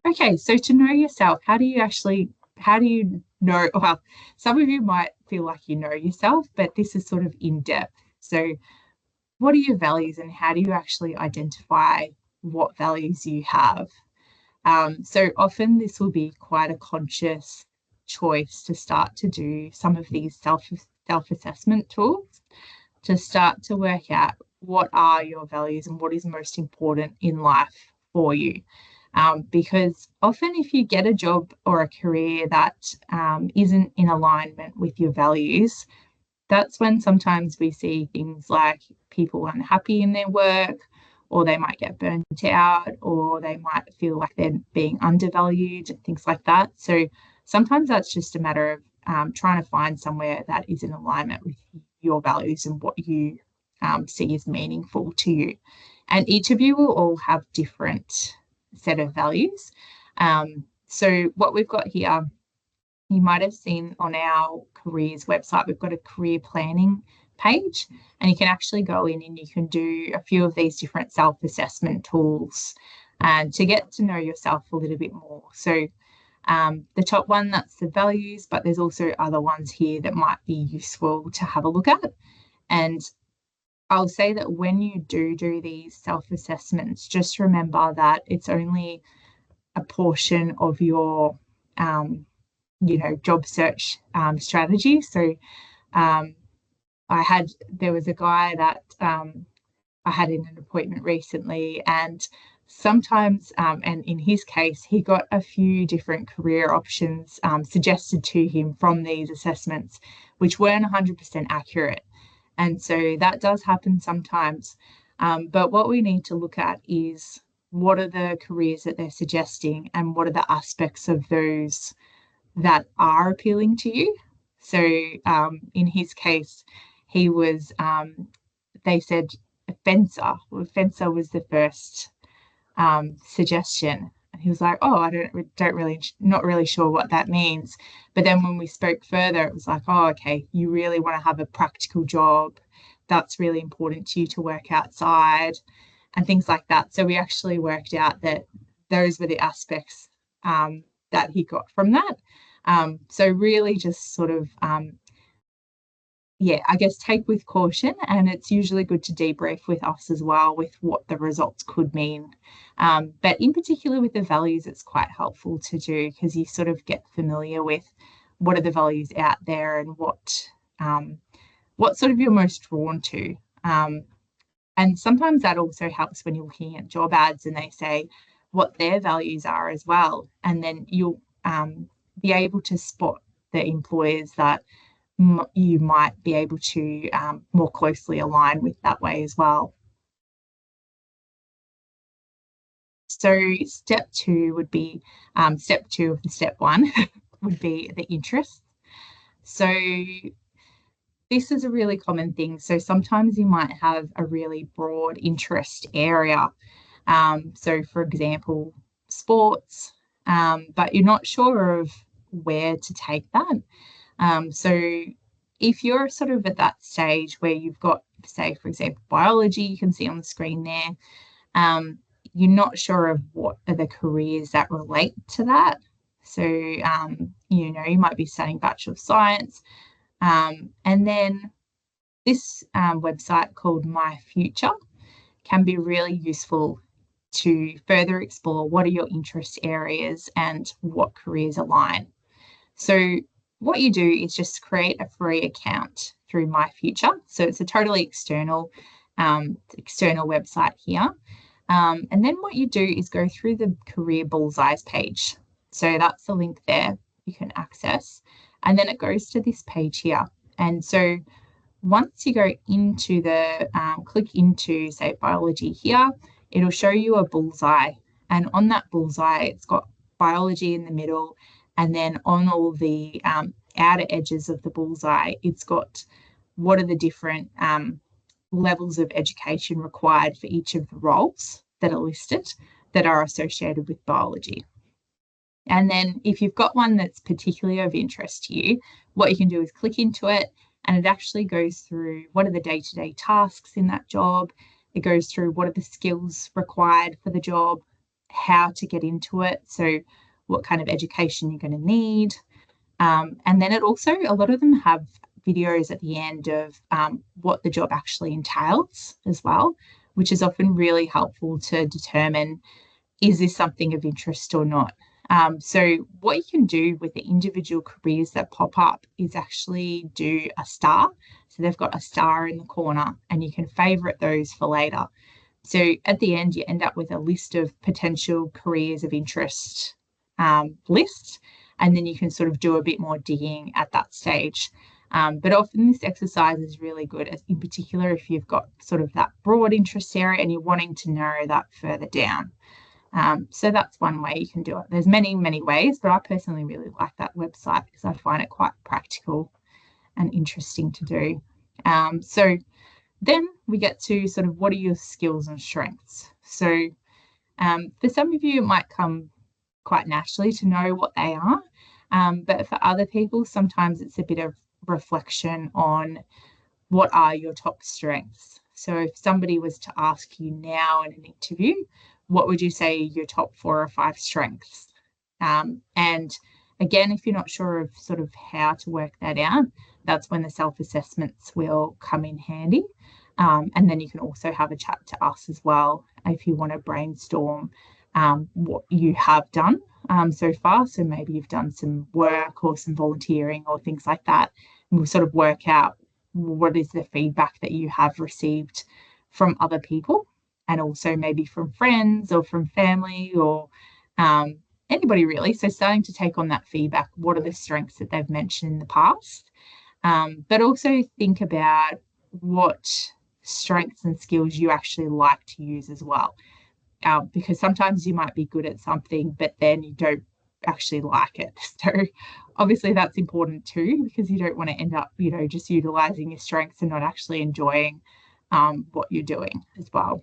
Okay, so to know yourself, how do you know? Well, some of you might feel like you know yourself, but this is sort of in depth. So, what are your values and how do you actually identify what values you have? So often this will be quite a conscious choice to start to do some of these self-assessment tools to start to work out what are your values and what is most important in life for you. Because often, if you get a job or a career that isn't in alignment with your values, that's when sometimes we see things like people unhappy in their work, or they might get burnt out, or they might feel like they're being undervalued, and things like that. So sometimes that's just a matter of trying to find somewhere that is in alignment with your values and what you see as meaningful to you. And each of you will all have different set of values. So what we've got here, you might have seen on our careers website, we've got a career planning page, and you can actually go in and you can do a few of these different self-assessment tools and to get to know yourself a little bit more. So the top one, that's the values, but there's also other ones here that might be useful to have a look at. And I'll say that when you do these self-assessments, just remember that it's only a portion of your job search strategy. So um, there was a guy that I had in an appointment recently, and sometimes, and in his case, he got a few different career options suggested to him from these assessments, which weren't 100% accurate. And so that does happen sometimes. But what we need to look at is what are the careers that they're suggesting and what are the aspects of those that are appealing to you. So in his case, he was, they said fencer. Well, fencer was the first suggestion. And he was like, oh, don't really, not really sure what that means. But then when we spoke further, it was like, oh, okay, you really want to have a practical job. That's really important to you to work outside and things like that. So we actually worked out that those were the aspects that he got from that. So really just sort of, I guess take with caution, and it's usually good to debrief with us as well with what the results could mean. But in particular with the values, it's quite helpful to do because you sort of get familiar with what are the values out there and what sort of you're most drawn to. And sometimes that also helps when you're looking at job ads and they say what their values are as well. And then you'll be able to spot the employers that you might be able to more closely align with that way as well. So step two would be step two of the step one would be the interest. So this is a really common thing. So sometimes you might have a really broad interest area. So for example, sports, but you're not sure of where to take that. So if you're sort of at that stage where you've got, say, for example, biology, you can see on the screen there, you're not sure of what are the careers that relate to that. So, you might be studying Bachelor of Science. And then this website called My Future can be really useful to further explore what are your interest areas and what careers align. So what you do is just create a free account through My Future. So it's a totally external website here. And then what you do is go through the Career Bullseyes page. So that's the link there you can access. And then it goes to this page here. And so once you go into click into, say, biology here, it'll show you a bullseye. And on that bullseye, it's got biology in the middle. And then on all the outer edges of the bullseye, it's got what are the different levels of education required for each of the roles that are listed that are associated with biology. And then if you've got one that's particularly of interest to you, what you can do is click into it, and it actually goes through what are the day-to-day tasks in that job. It goes through what are the skills required for the job. how to get into it. So what kind of education you're going to need. And then it also, a lot of them have videos at the end of what the job actually entails as well, which is often really helpful to determine, is this something of interest or not? So what you can do with the individual careers that pop up is actually do a star. So they've got a star in the corner and you can favorite those for later. So at the end, you end up with a list of potential careers of interest list, and then you can sort of do a bit more digging at that stage. But often this exercise is really good, in particular if you've got sort of that broad interest area and you're wanting to narrow that further down. So that's one way you can do it. There's many, many ways, but I personally really like that website because I find it quite practical and interesting to do. So then we get to sort of what are your skills and strengths. So for some of you, it might come quite naturally to know what they are. But for other people, sometimes it's a bit of reflection on what are your top strengths. So if somebody was to ask you now in an interview, what would you say your top 4 or 5 strengths? And again, if you're not sure of sort of how to work that out, that's when the self-assessments will come in handy. And then you can also have a chat to us as well if you want to brainstorm what you have done so far. So maybe you've done some work or some volunteering or things like that. And we'll sort of work out what is the feedback that you have received from other people, and also maybe from friends or from family or anybody really. So starting to take on that feedback, what are the strengths that they've mentioned in the past? But also think about what strengths and skills you actually like to use as well. Because sometimes you might be good at something, but then you don't actually like it. So obviously that's important too, because you don't want to end up, just utilizing your strengths and not actually enjoying what you're doing as well.